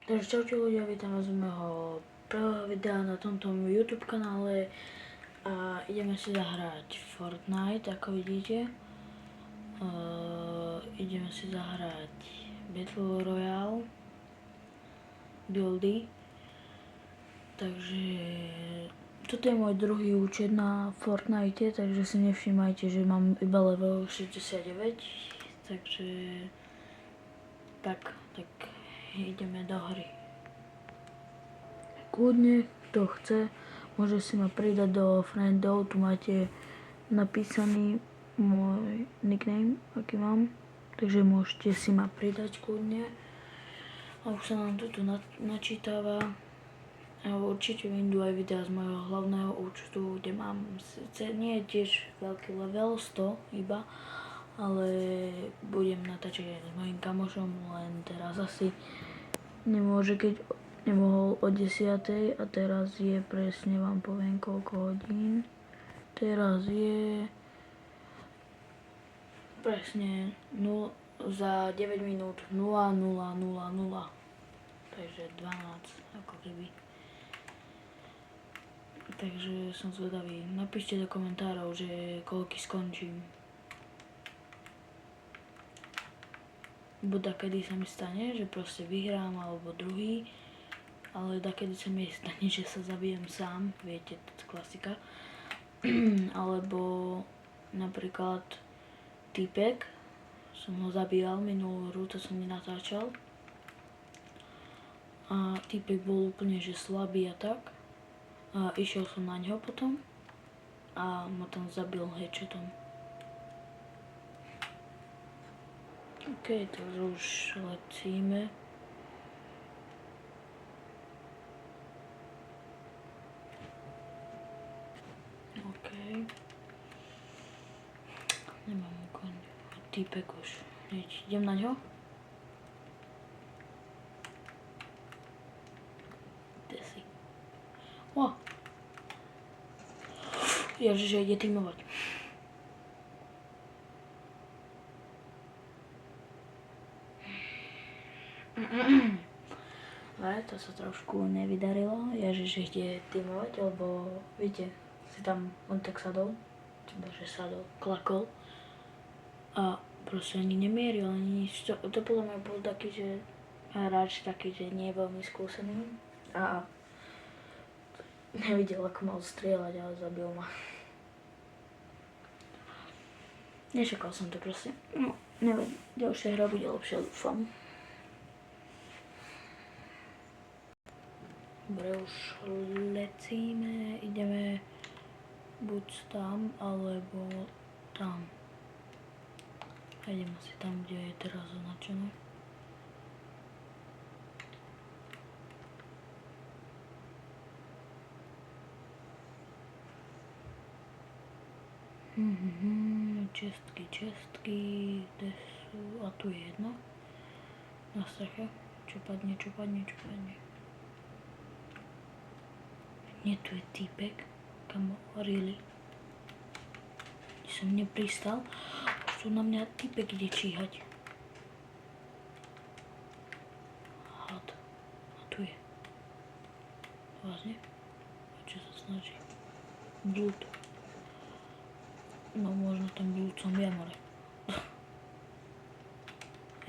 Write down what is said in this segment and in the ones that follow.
Takže čaute ľudia, vítam vás z môjho prvého videa na tomto YouTube kanále a ideme si zahrať Fortnite, ako vidíte. Ideme si zahrať Battle Royale buildy. Takže toto je môj druhý účet na Fortnite, takže si nevšímajte, že mám iba level 69. Takže tak ideme do hry. Kľudne, kto chce, môže si ma pridať do friendov, tu máte napísaný môj nickname, aký mám, takže môžete si ma pridať kľudne. A už sa nám to tu načítava. A určite vyjdú aj videa z môjho hlavného účtu, kde mám sice nie tiež veľký level 100 iba, ale budem natáčať s mojím kamošom, len teraz asi nemôže, keď nemohol o 10:00 a teraz je presne, vám poviem koľko hodín. Teraz je presne za 9 minút 00:00, takže 12 ako keby. Takže som zvedavý, napíšte do komentárov, že koľky skončím. Buď kedy sa mi stane, že proste vyhrám alebo druhý, ale dakedy sa mi stane, že sa zabijem sám, viete, to je klasika. Alebo napríklad týpek, som ho zabíjal minulú hru, to som nenatáčal. A týpek bol úplne že slabý a tak. A išiel som na ňo potom a ma tam zabil headshotom. OK, takže už letíme. OK. Nemám úplne. Týpek už. Idem na ňo. Kde si? O! Ježiže, ide tímovať. Ale to sa trošku nevydarilo. Ježiš ide tímovať, lebo viete, si tam on tak sadol, klakol a proste ani nemieril, ani nič. To podľa mňa bol taký, že hráč taký, že nie je veľmi skúsený a nevidel, ako mal strieľať, ale zabil ma. Nečakal som to proste. No, neviem, ďalšia hra bude lepšia, dúfam. Dobre, už lecíme, ideme buď tam, alebo tam. A idem asi tam, kde je teraz označené. Čestky, kde sú? A tu je jedna. Na streche. Čo padne. Nie, tu je týpek. Kamo, really? Kde som nepristal. Už tu na mňa týpek ide číhať. Had. A tu je. Vážne? A čo sa snaží? Blúd. No možno ten blúd som ja, more.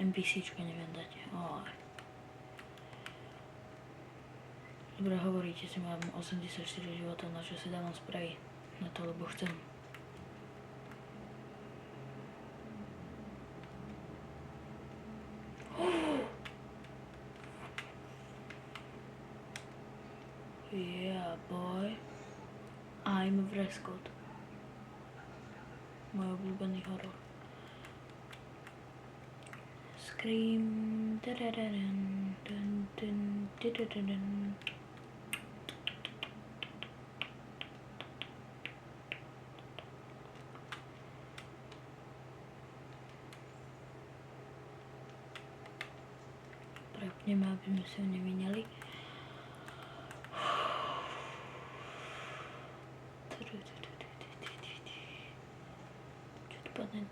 NPCčka neviem dať. Dobre, hovoríte si, mám 84 životov, na čo si dávam spray. Na to, lebo chcem. Yeah, boy. I'm a Frescot. Môj obľúbený horor. Scream. Prepneme, aby sme si ho nevyňali. Čo tu padne?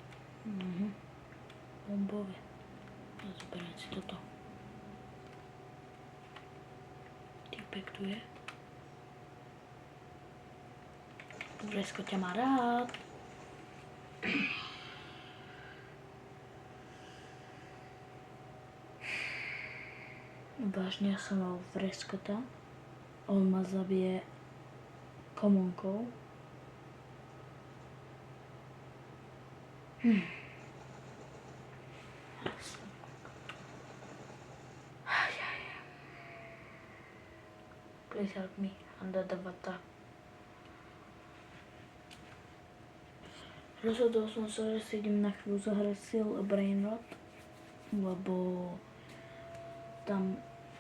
Bombové. A zoberiem si toto. rešpektuje. Vresko ťa má rád. Vážne ja som mal Vreskota. On ma zabije komonkou. Please help me under the water. Rozhodol som sa, že si idem na chvíľu zahrať Seal a Brainrot, lebo tam,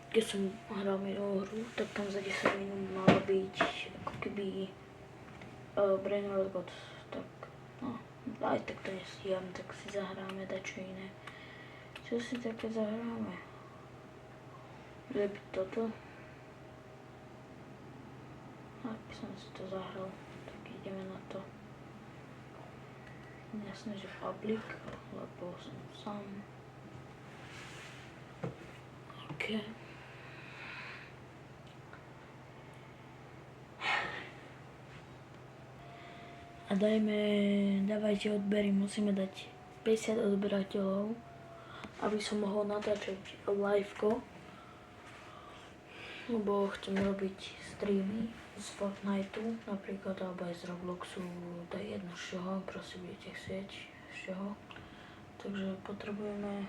keď som hral minulú hru, tak tam za 10 minút mala byť ako keby Brainrot God. Tak no, aj tak to nestíham, tak si zahráme dačo iné. Čo si také zahráme? Bude byť toto? Ak som si to zahral, tak ideme na to. Jasné, že public, lebo som sám. OK. A dávajte odbery, musíme dať 50 odberateľov, aby som mohol natáčať liveko, lebo chcem robiť streamy z Fortniteu napríklad, alebo aj z Robloxu, to je jedno z čoho, prosím budete chcieť z čoho. Takže potrebujeme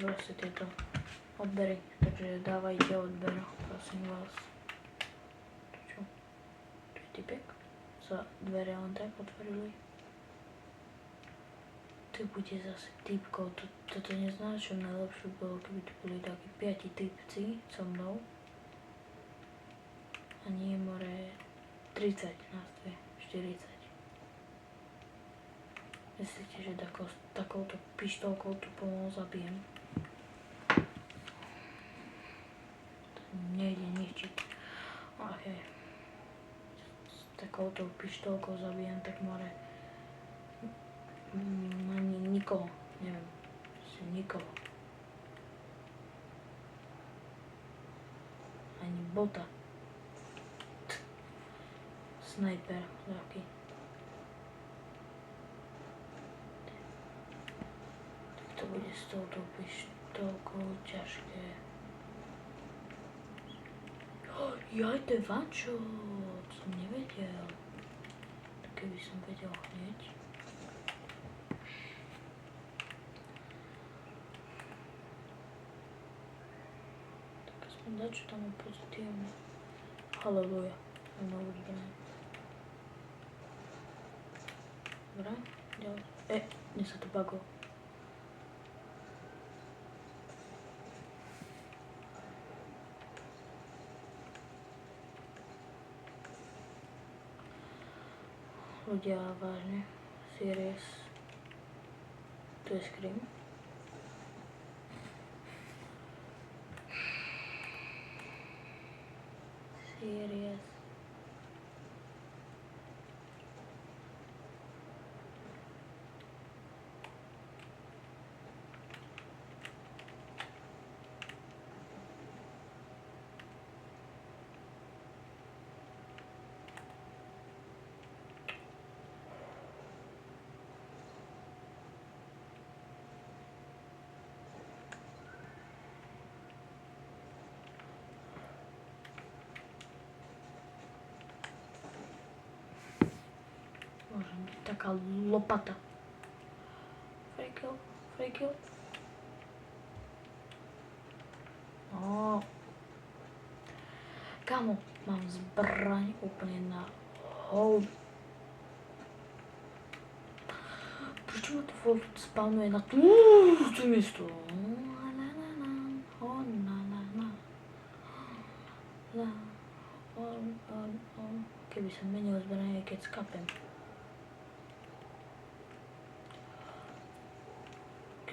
proste tieto odbery, takže dávajte odber, prosím vás. Čo? Tu je typek, za dvere len tak otvorili. Tu bude zase typkov, toto neznamená, čo najlepšie bolo, keby tu boli takí 5 typci so mnou. A nie more 30 nás tu je, 40. Myslíte, že takouto pištolkou tu pomalu zabijem? To nejde ničiť. OK. S takouto pištolkou zabijem, tak more ani nikoho, neviem, asi nikoho. Ani bota. Snajper, taký. Tak to bude s touto pištolkou ťažké. Jaj, to je vančo, to som nevedel. Tak keby som vedel hneď. Tak aspoň dačo tam je pozitívne. Haleluja, novú zbraň. Dobre, ďalej. Mne sa to baglo. Ľudia, vážne, serious. Tu je Scream. Serious. Môže byť taká lopata. Free kill. No. Kamo, mám zbraň úplne na hold. Prečo ma to furt spawnuje na tú miesto? Keby som menil zbraň, keď skapem.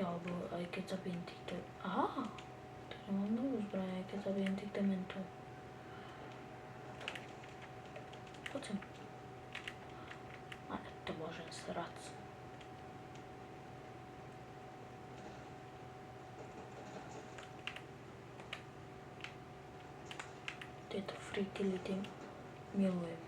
Alebo aj keď zabijem týchto... Aha! Takže mám novú zbraň, aj keď zabijem tých dementov. Poď sem. Ale to môžem srať. Freakility milujem.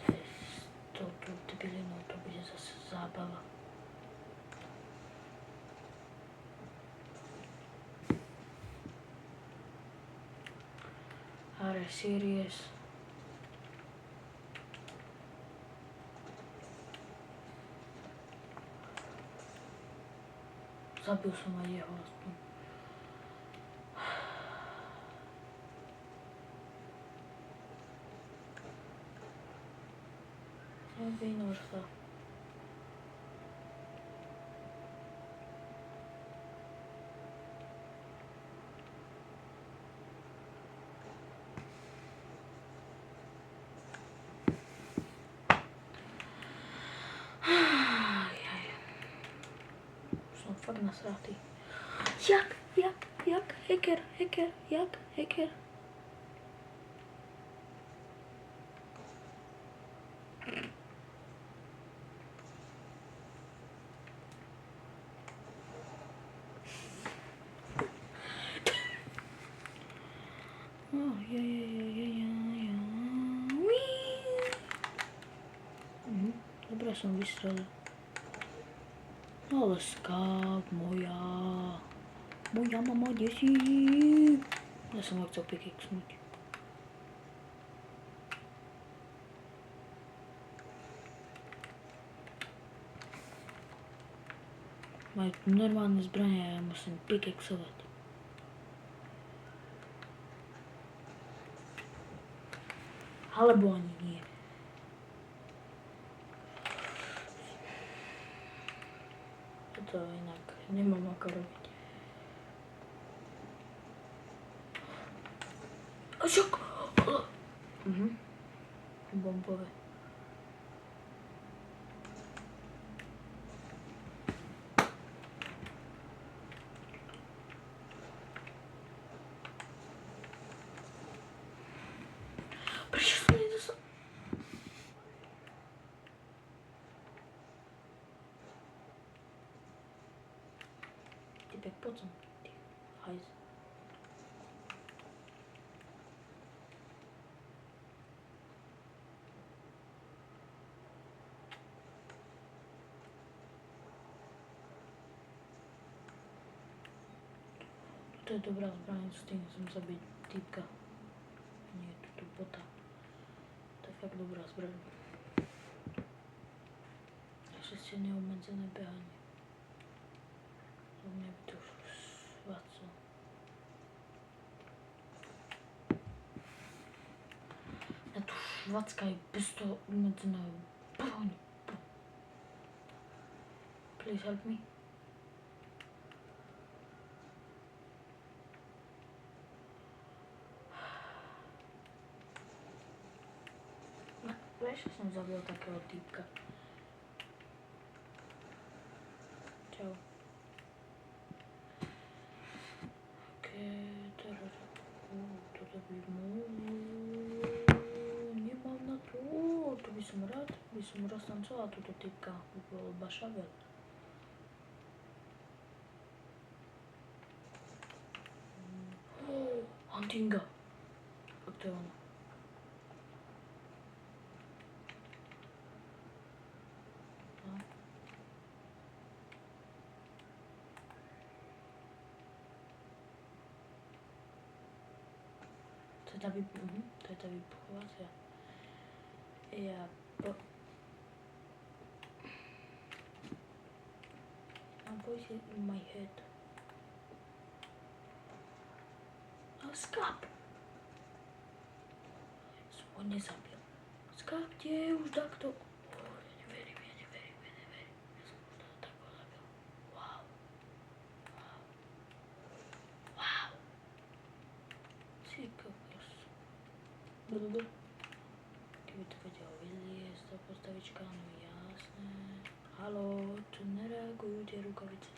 S touto debilinou to bude zase zábava. Are serious? Zabil som aj jeho aspoň. Vynož sa. Som fakt nasratý. Jak? Hacker. Dobre som vystrelil. Ale skáp moja mama desí. Ja som ho chcel pickaxnúť. Majú normálne zbranie a ja musím pickaxovať. Alebo ani nie. Toto inak nemám ako robiť. A šok! Bombové. Prečo som nedostal? Typek, poď som. Ty hajz. To je dobrá zbraň, s tým som zabiť typka. Nie, túto bota. To je fakt dobrá zbraň. Ešte neobmedzené behanie. To mňa by to už švaclo. Ja tu švacka aj bez toho obmedzeného behania. Please help me. Vieš, že som zabil takého týpka. Čau. Teraz toto by nemám na to. To by som rád roztancoval túto týpka. By bol bašavel. Huntinga. Tak to je ono. To je tá vybuchovacia. I'm voicing in my head. Skáp! Som ho nezabil. Skáp, kde je už takto? Ja neverím. Ja som ho tak zabil. Wow. Si kokos. Keby to vedel vyliesť, tá postavička, no jasné. Haló, čo nereagujú tie rukavice?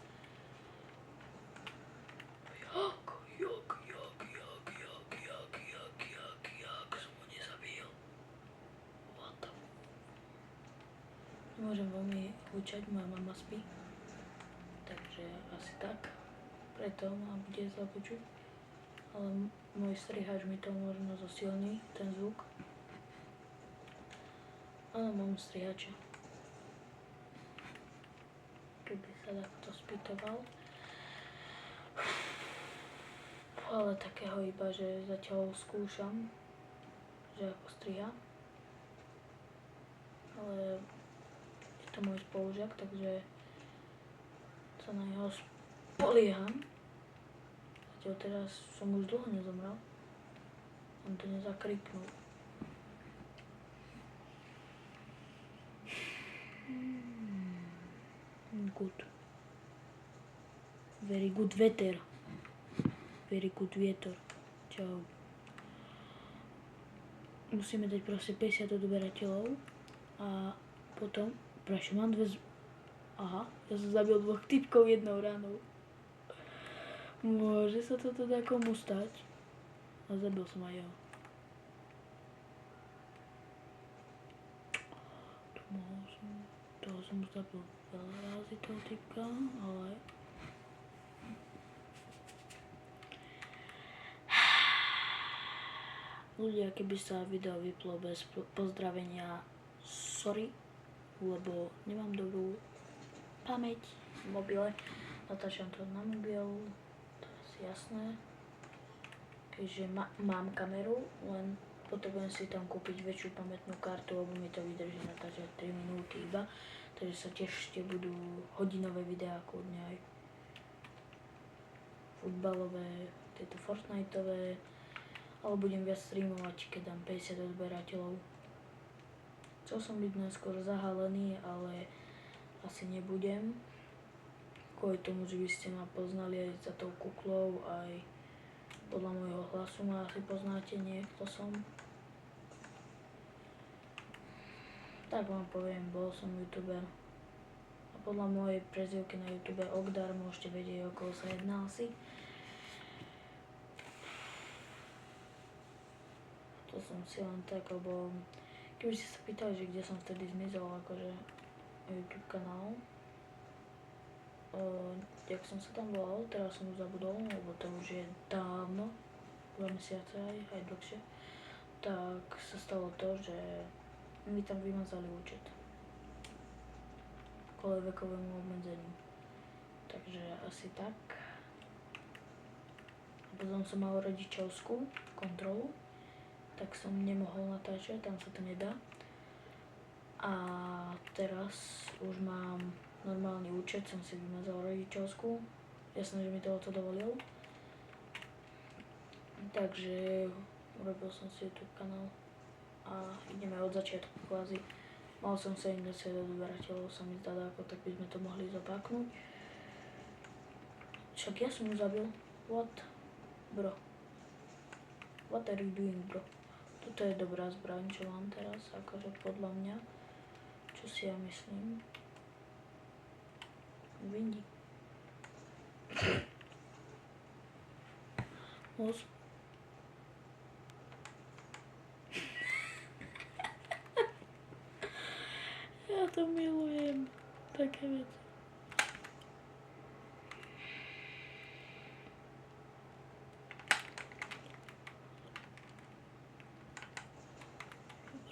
Jak som ho nezabil? What the... Môžem veľmi hučať, moja mama spí. Takže asi tak. Preto ma bude zle počuť. Ale môj strihač mi to možno zosilní, ten zvuk. Ale mám strihača. Keby sa takto spýtoval. Ale takého iba, že zatiaľ skúšam, že ako striha. Ale je to môj spolužiak, takže sa na neho spolieham. Zatiaľ teraz som už dlho nezomrel. On to nezakriknul. Good. Very good veter. Very good vietor. Čau. Musíme dať proste 50 odberateľov a potom, prečo mám Aha, ja som zabil 2 typkov jednou ránou. Môže sa to teda komu stať? A zabil som aj ja. Toho som zabil veľa razy toho typka, ale... Ľudia, keby sa video vyplo bez pozdravenia, sorry, lebo nemám dobrú pamäť v mobile. Natáčam to na mobil, to je asi jasné. Keďže mám kameru, len potrebujem si tam kúpiť väčšiu pamätnú kartu, lebo mi to vydrží natáčať 3 minúty iba. Takže sa tešite, budú hodinové videá, kľudne aj futbalové, tieto Fortniteové. Ale budem viac streamovať, keď dám 50 odberateľov. Chcel som byť najskôr zahalený, ale asi nebudem. Kvôli tomu, že by ste ma poznali aj za tou kuklou, aj podľa môjho hlasu ma asi poznáte, nie kto som. Tak vám poviem, bol som youtuber. A podľa mojej prezývky na YouTube Ogdar môžete vedieť, o koho sa jedná asi. To som si len tak, lebo keby ste sa pýtali, že kde som vtedy zmizol, akože YouTube kanál, jak som sa tam volal, teraz som už zabudol, lebo to už je dávno, 2 mesiace aj dlhšie, tak sa stalo to, že mi tam vymazali účet kvôli vekovému obmedzeniu. Takže asi tak. A potom som mal rodičovskú kontrolu, tak som nemohol natáčať, tam sa to nedá. A teraz už mám normálny účet, som si vymazal rodičovskú. Jasné, že mi to dovolil. Takže urobil som si YouTube kanál a ideme od začiatku kvázi. Mal som 70 odberateľov, sa mi zdá, ako tak by sme to mohli zopaknúť. Však ja som ju zabil. What? Bro. What are you doing, bro? Toto je dobrá zbraň, čo mám teraz, akože podľa mňa. Čo si ja myslím? Vindi. Moc. Ja to milujem. Také veci.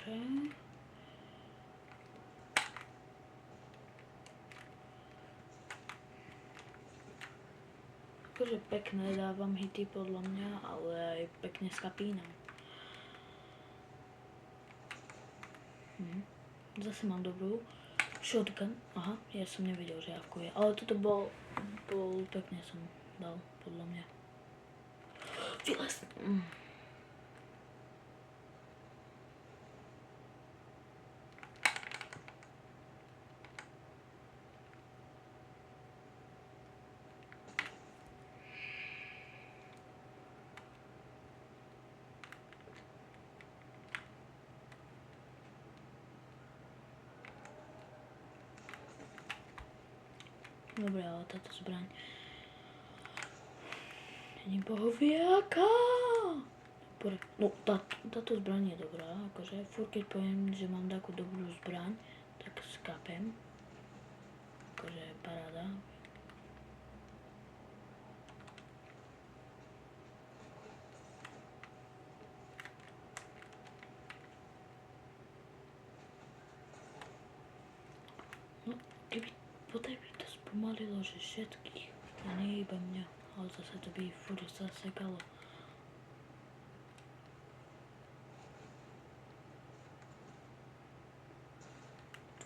Dobre. Akože pekné dávam hity podľa mňa, ale aj pekne skapínam. Zase mám dobrú shotgun. Aha, ja som nevedel, že ako je. Ale toto bol pekne som dal, podľa mňa. Vylez. Dobre, ale táto zbraň není bohoviaká. No, táto zbraň je dobrá, akože furt keď poviem, že mám takú dobrú zbraň, tak tak skapem. Akože paráda. No, keby to spomalilo, že všetkých, a nie iba mňa, ale zase to by furt zasekalo.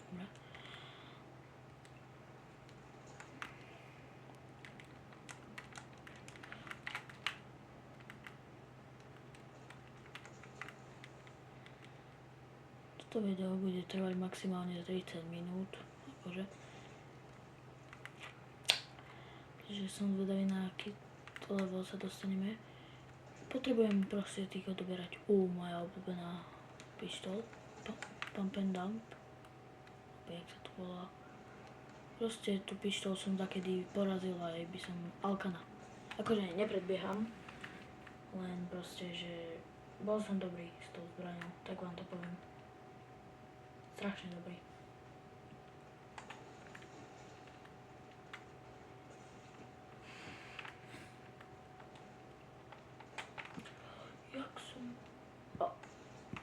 Dobre. Toto video bude trvať maximálne 30 minút, akože. Takže som zvedavý, na aký level sa dostaneme. Potrebujem proste tých odoberať. Moja obľúbená pištol. Pump and dump. Jak sa to volá. Proste tú pištol som takedy porazila, aj by som Alkana. Akože nepredbieham, len proste, že bol som dobrý s tou zbraňou, tak vám to poviem. Strašne dobrý.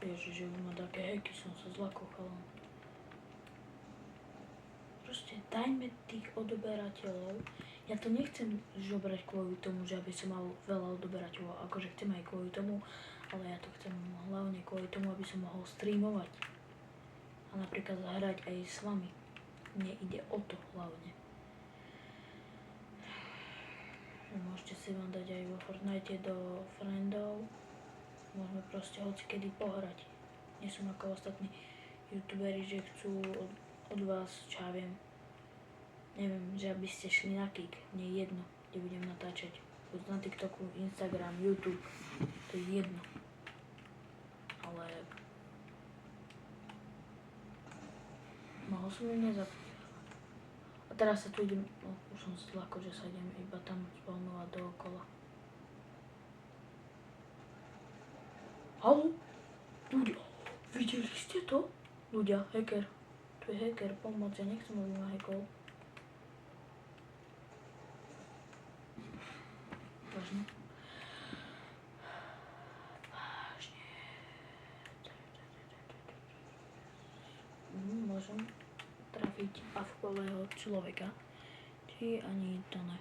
Ježiš, že už má také heky, som sa zlakol, chalan. Proste dajme tých odoberateľov. Ja to nechcem žobrať kvôli tomu, že aby som mal veľa odoberateľov, akože chcem aj kvôli tomu, ale ja to chcem hlavne kvôli tomu, aby som mohol streamovať. A napríklad zahrať aj s vami. Mne ide o to hlavne. Môžete si vám dať aj vo Fortnite do friendov. Môžeme proste hocikedy pohrať. Nie som ako ostatní youtuberi, že chcú od vás, čo ja viem. Neviem, že aby ste šli na Kik. Mne je jedno, kde budem natáčať. Buď na TikToku, Instagram, YouTube. To je jedno. Ale mohol som ju nezapnúť. A teraz sa tu idem, už som zlako, že sa idem iba tam spawnovať dookola. Haló? Ľudia, videli ste to? Ľudia, hacker. Tu je hacker, pomoc, ja nechcem, aby ma hackol. Vážne. Môžem trafiť avkového človeka. Či ani to ne.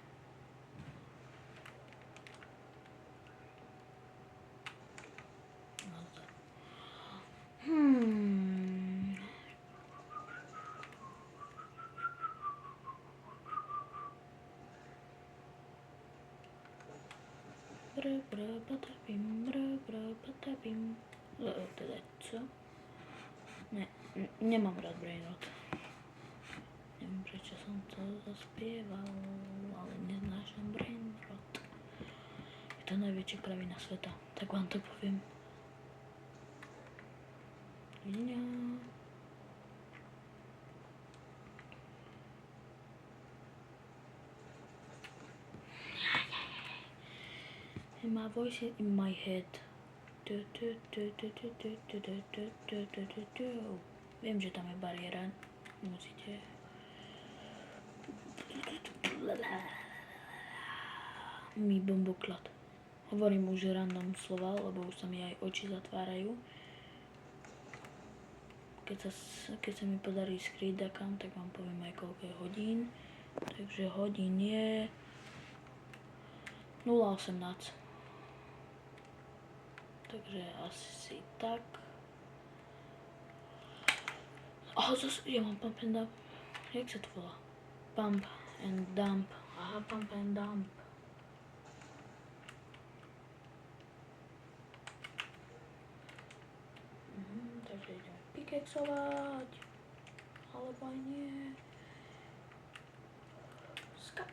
Patapim. Teda co? Ne, nemám rád Brainrot. Neviem, prečo som to zaspieval, ale neznášam Brainrot. Je to najväčšia kravina sveta, tak vám to poviem. My voice is in my head. Viem, že tam je bariéra. Musíte... Mi bomboklad. Hovorím už random slova, lebo už sa mi aj oči zatvárajú. Keď sa mi podarí skryť account, tak vám poviem aj koľko je hodín. Takže hodín je 0:18. Takže asi tak. Zase, ja mám pump and dump. Jak sa to volá? Pump and dump. Aha, pump and dump. Takže ideme pickaxovať. Alebo aj nie. Skap.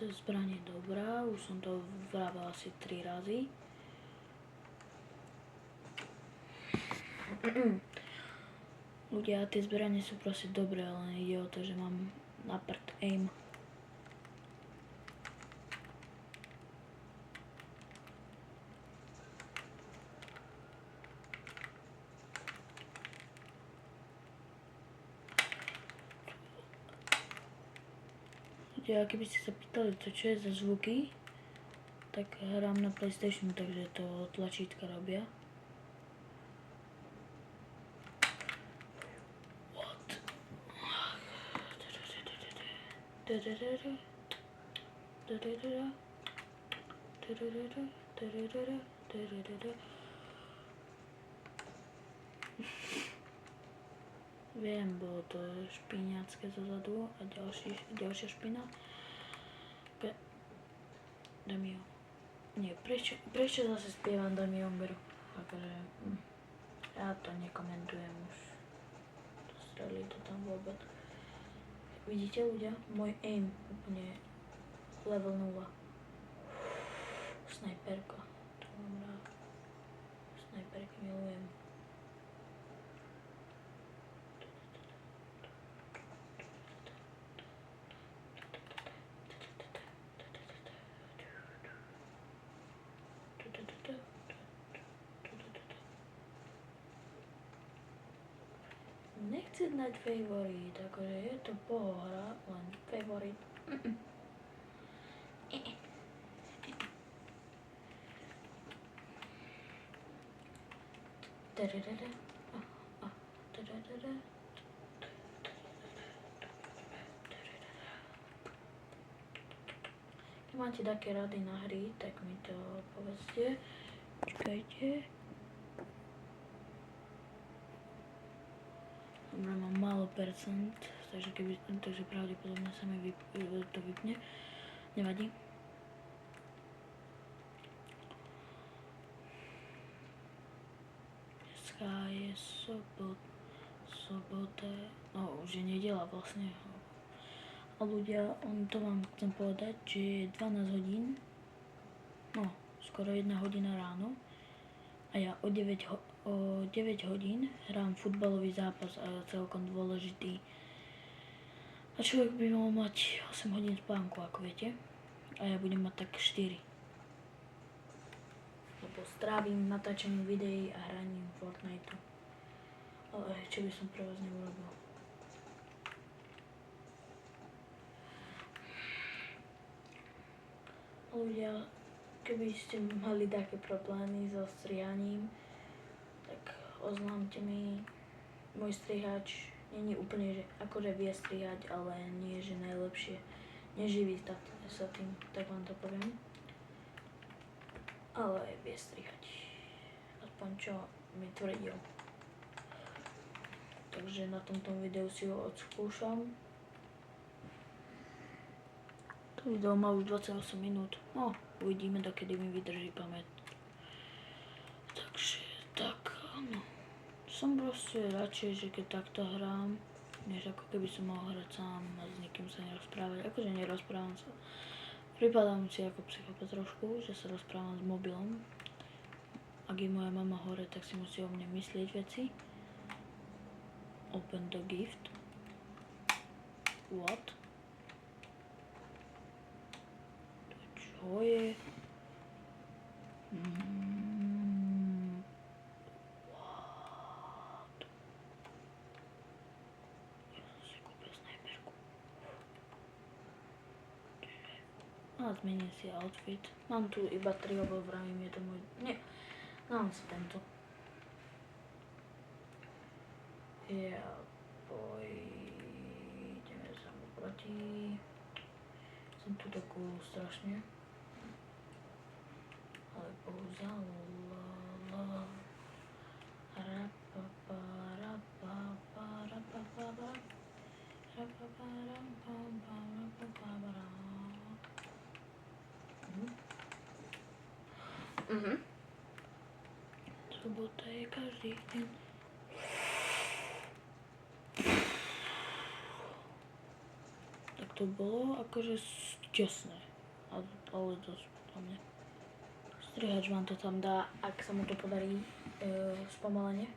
Táto zbraň je dobrá, už som to vravel asi 3 razy. Ľudia, tie zbranie sú proste dobré, ale ide o to, že mám na prd aim. Ľudia, keby ste sa pýtali, to čo je za zvuky, tak hrám na PlayStation, takže to tlačítka robia. What? Viem, bolo to špíňacké zozadu a ďalšia špina. Dami ho. Nie, prečo zase spievam Dami Omberu? Akože, ja to nekomentujem už. Strelí to tam vôbec. Vidíte ľudia? Môj aim úplne level 0. Snajperka. To mám rád. Snajperky milujem. Nechci dať favorit, akože je to pohohra, len favorit. Keď máte také rady na hry, tak mi to povedzte. Čakajte. Dobre, mám málo percent, takže pravdepodobne sa mi to vypne. Nevadí. Dneska je sobota, no už je nedeľa vlastne. A ľudia, to vám chcem povedať, že je 12 hodín, no skoro 1 hodina ráno a ja o 9 hodín hrám futbalový zápas a je celkom dôležitý. A človek by mal mať 8 hodín spánku, ako viete. A ja budem mať tak 4. Lebo strávim natáčaním videí a hraním Fortniteu. Ale čo by som pre vás neurobil? Ľudia, keby ste mali také problémy so strihaním, tak oznámte mi. Môj strihač není úplne, že akože vie strihať, ale nie, že najlepšie. Neživí sa tým, tak vám to poviem. Ale vie strihať. Aspoň čo mi tvrdil. Takže na tomto videu si ho odskúšam. To video má už 28 minút. No, uvidíme, dokedy mi vydrží pamäť. Takže, tak, áno. Som proste radšej, že keď takto hrám, než ako keby som mohol hrať sám a s nikým sa nerozprávať. Akože nerozprávam sa. Pripadám si ako psychopat trošku, že sa rozprávam s mobilom. Ak je moja mama hore, tak si musí o mne myslieť veci. Open the gift. What? Čo je? What? Ja som si kúpil snajperku. A zmením si outfit. Mám tu iba 3, lebo vravím, je to môj... Nie, dám si tento. Ideme sa mu proti. Som tu takú strašne. Ale bohužiaľ. Sobota je každý deň. Tak to bolo akože šťastné. ale dosť podľa mňa. Strihač vám to tam dá, ak sa mu to podarí spomalenie.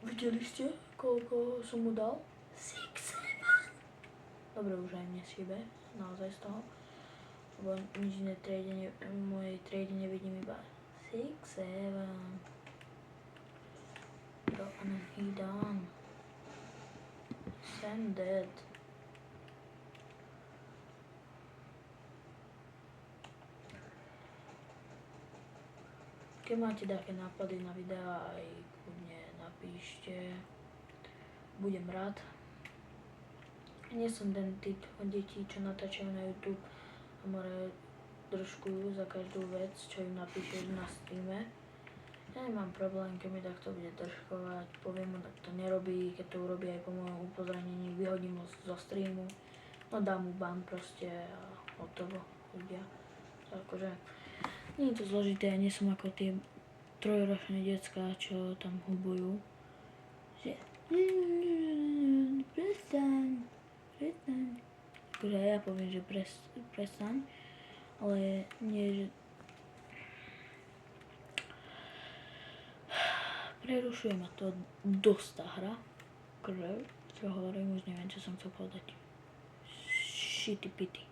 Videli ste, koľko som mu dal? 6, 7. Dobre, už aj mne šíbe, naozaj z toho. Lebo nič iné v mojej triede nevidím, iba 6, 7. Bro, and then he done. Send it. Keď máte také nápady na videá, aj kľudne napíšte. Budem rád. Nie som ten typ detí, čo natáčajú na YouTube a more držkujú za každú vec, čo im napíšeš na streame. Ja nemám problém, keď mi takto bude držkovať, poviem mu, tak to nerobí, keď to urobí aj po mojom upozornení, vyhodím ho zo streamu, no dám mu ban proste a hotovo, ľudia. Akože, nie je to zložité, ja nie som ako tie 3-ročné decká, čo tam hubujú, že prestaň. Akože ja poviem, že prestaň, ale nie, že prerušuje ma to dosť tá hra, akože, čo hovorím, už neviem, čo som chcel povedať. Shitty pity.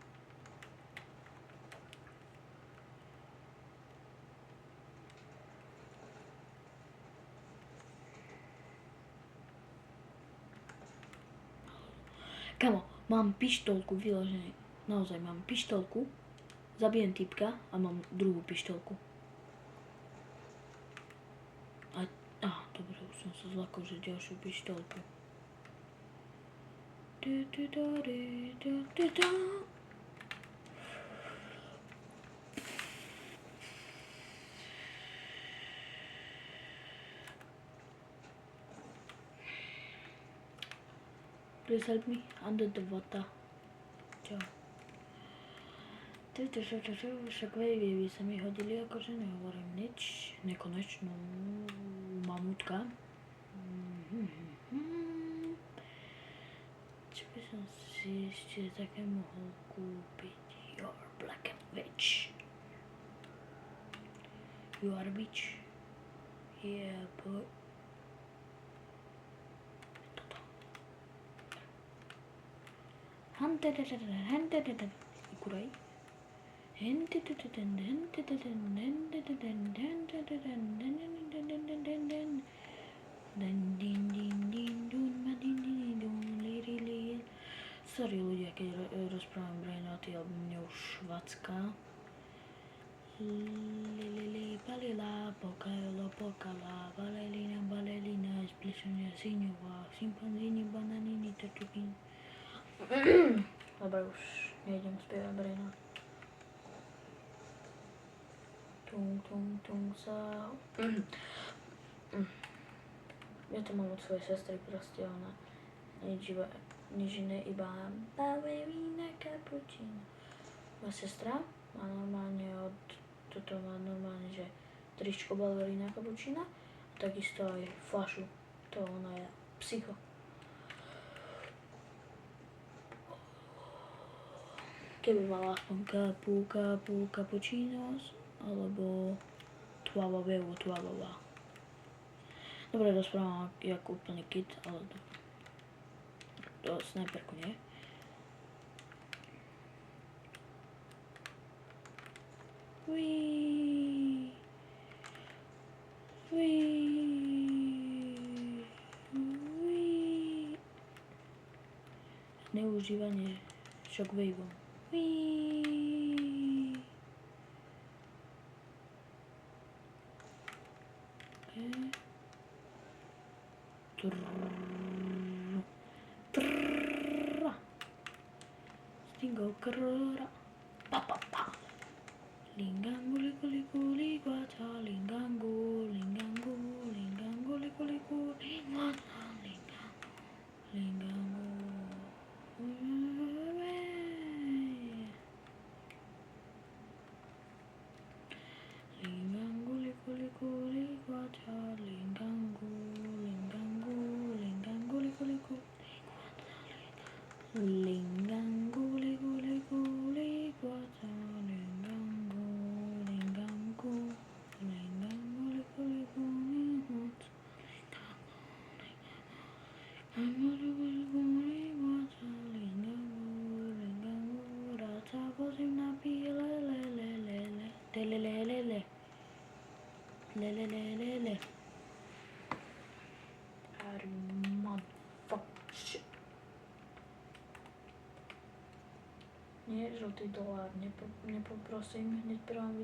Kamo, mám pištolku vyložené, naozaj mám pištolku, zabijem typka a mám druhú pištolku. Dobre, už som sa zlakol, že ďalšiu pištolku. Please help me under the water. Čau. Tieto šokvejvy by sa mi hodili, akože nehovorím nič. Nekonečnú mamutka. Čo by som si ešte také mohol kúpiť? You are black and bitch. You are bitch. Yeah, but... Ikurai. Sorry ľudia, keď rozprávam brejnoty, alebo mne už švacká. Balila, pokala, balelina, splišenia siňová, šimpanzíni, bananini, tačuky. Dobre, už nejdem spievať brejnoty. Tung sa... Ja to mám od svojej sestry, proste ona nič iné, iba ballerina cappuccino. Moja sestra má normálne že tričko ballerina cappuccino a takisto aj fľašu. To ona je psycho. Keby mala aspoň cappuccinos, alebo tuavová. Dobre, rozprávam jak úplne kid, ale to snajperku nie. Neužívanie shockwaveom. Stingo krra. Pa. Lingangu likuli guacha. Lingangu likuli guacha. Lingangu. Lingangu likuli guacha. Lingangu likuli guacha. Lingangu, ligu, ligu, liguata, lingangu, lingangu, lingangu, ligu, ligu, liguata, lingangu, ligu, liguata, lingangu, lingangu, rata vozim na pile, le, le, le, le, te, le, le, le, le, le, le, le, le, le. Motherfucker. Nie, žltý dolár, nepoprosím hneď prvom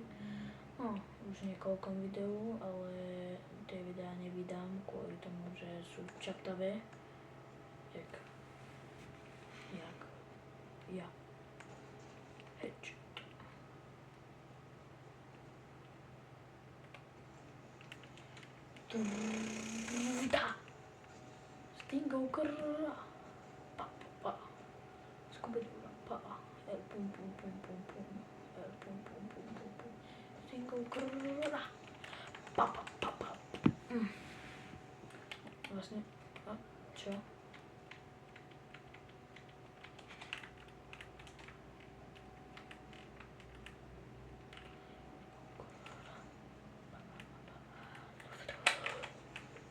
no, už niekoľkom videu, ale tie videá nevydám kvôli tomu, že sú čaptavé. Jak ja. Headshot. Dá! Stingou krra! Pa, pa, pa. Skubidura, pa. El pum pum pum pum pum. El pum pum pum pum pum. Stingou krra! Pa, pa, pa, pa. Vlastne, a čo?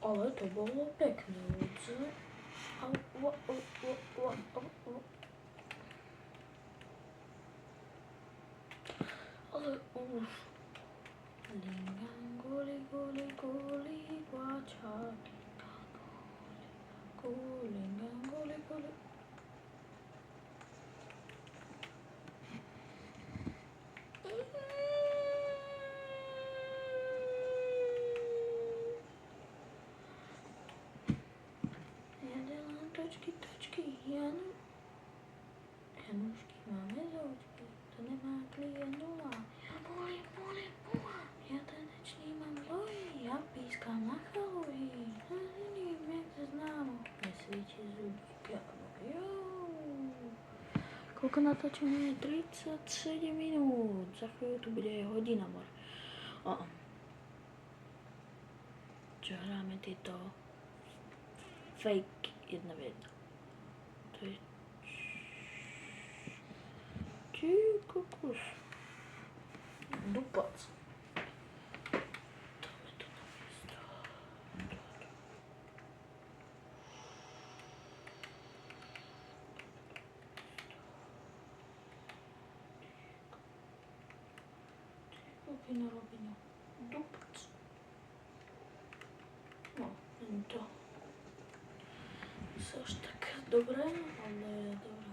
Ale to bolo pekné, ľudze. Ale už. Linganguli, guli, guli, guacha. Linganguli, guli. Točky, Janušky, máme zoučky, to nemá klient nula. Ja volím, ja tanečný mám loji, ja pískam na chaluji. Nevím, jak to známo, nesvíti zúbky, jo. Koľko natáčame? 37 minút, za chvíľu tu bude hodina mor. Čo hráme tieto fake jedna v jedna. To je ty kokos. Dupac. Dáme to na miesto. Robino. Dupac. No, není to až tak dobré, ale dobré.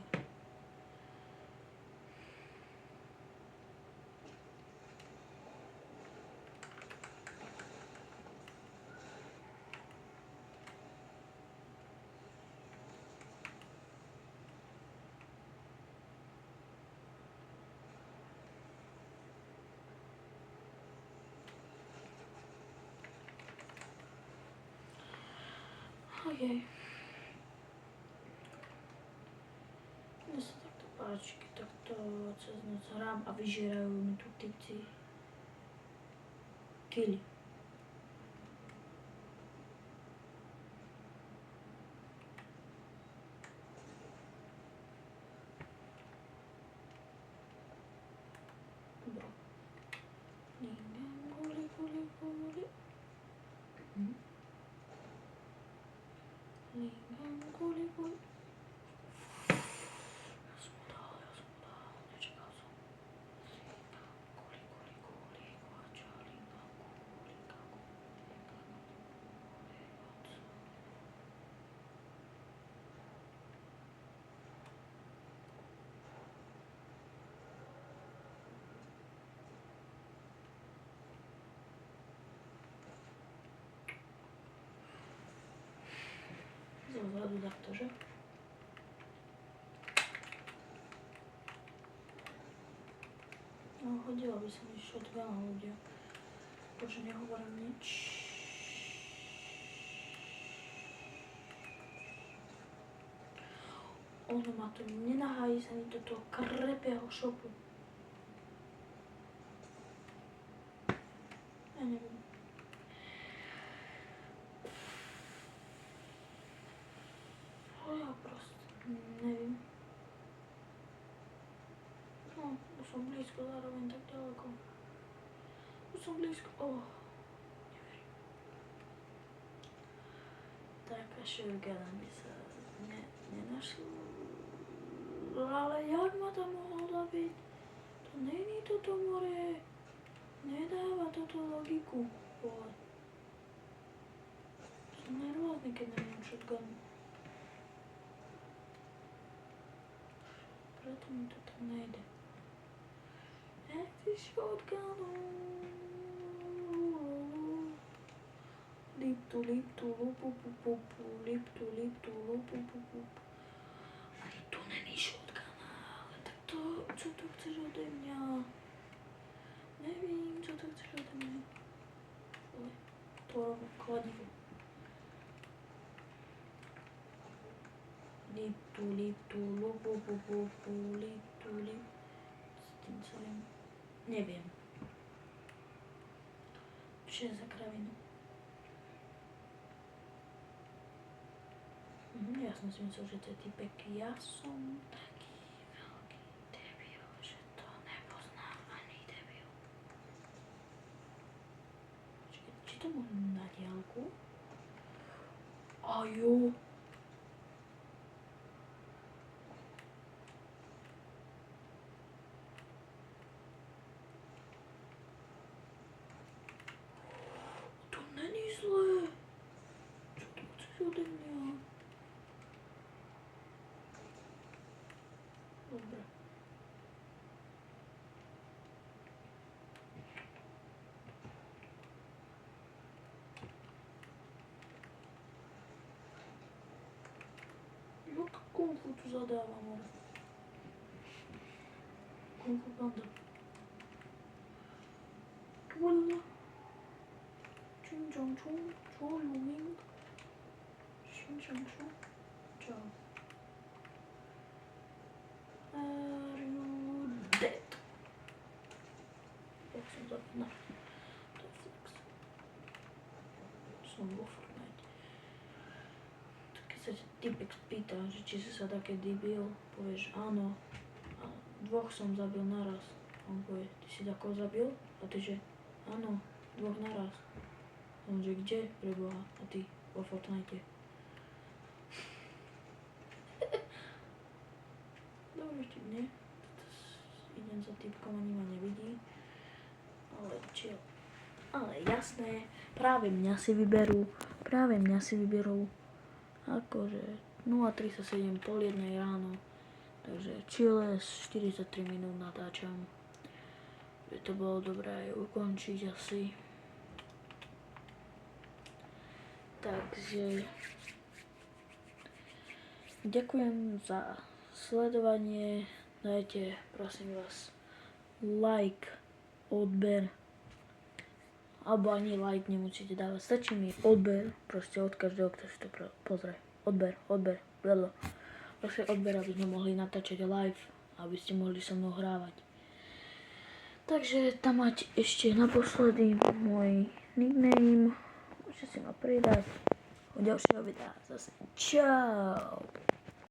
Okej. Mne sa takto páči, keď takto cez noc hrám a vyžerajú mi tu typci kily. Dobro. Guli. Guli. Ja som dal, nečakal som. Guli, guača, lingangu. Zozadu takto, že? No, hodilo by sa mi shotgun ľudia. Bože, nehovorím nič. Ono ma to nenahájí sa mi do toho krepého šopu. Ja neviem. Ja proste neviem. Už som blízko, zároveň tak ďaleko. Už som blízko, Taká šurgana by sa nenašla. Ale jak ma tam mohol zabiť? To není toto more. Nedáva toto logiku. Som nervózny, keď nemám shotgun. Preto mi to tam nejde. Ty shotgunu. Lip tu, lupu, lupu. Ani tu není shotguna, ale tak to, čo tu chceš ode mňa? Nevím, čo tu chceš ode mňa. Ale to robím kladivo. Lip tu, lupu, lip tu. S tým celým neviem. Čo je za kravinu? Ja som si myslel, že to je typek. Ja som taký veľký debil, že to nepoznám ani debil. Počkej, či to môžem na diaľku? A jo. To není zlé. Čo to chceš ode mňa? Dobre. Jak kung fu tu zadávam, ale. Kung fu panda. Twilla. Ching chong chung. Chou lu ming. Xing chong chung. Čau. Are you dead? Jak som zapnul? To je flex. Som vo Fortnite. Keď sa typek spýta, že či si sa také debil, povieš áno. A 2 som zabil naraz. On povie, ty si takého zabil? A ty že áno, 2 naraz. On že kde, preboha? A ty vo Fortnite. Dobrý vtip, nie? Idem za typkom, ani ma nevidí. Ale chill. Ale jasné, práve mňa si vyberú. Akože 0:37, 12:30 ráno. Takže chile 43 minút natáčam. By to bolo dobré aj ukončiť asi. Takže ďakujem za sledovanie. Dajte prosím vás like, odber. Alebo ani like nemusíte dávať. Stačí mi odber, proste od každého, kto si to pozrie. Odber, vedlo. Proste odber, aby sme mohli natáčať live, aby ste mohli so mnou hrávať. Takže tam mať ešte naposledy môj nickname. Môžete si ma pridať. Od ďalšieho videa zase. Čau.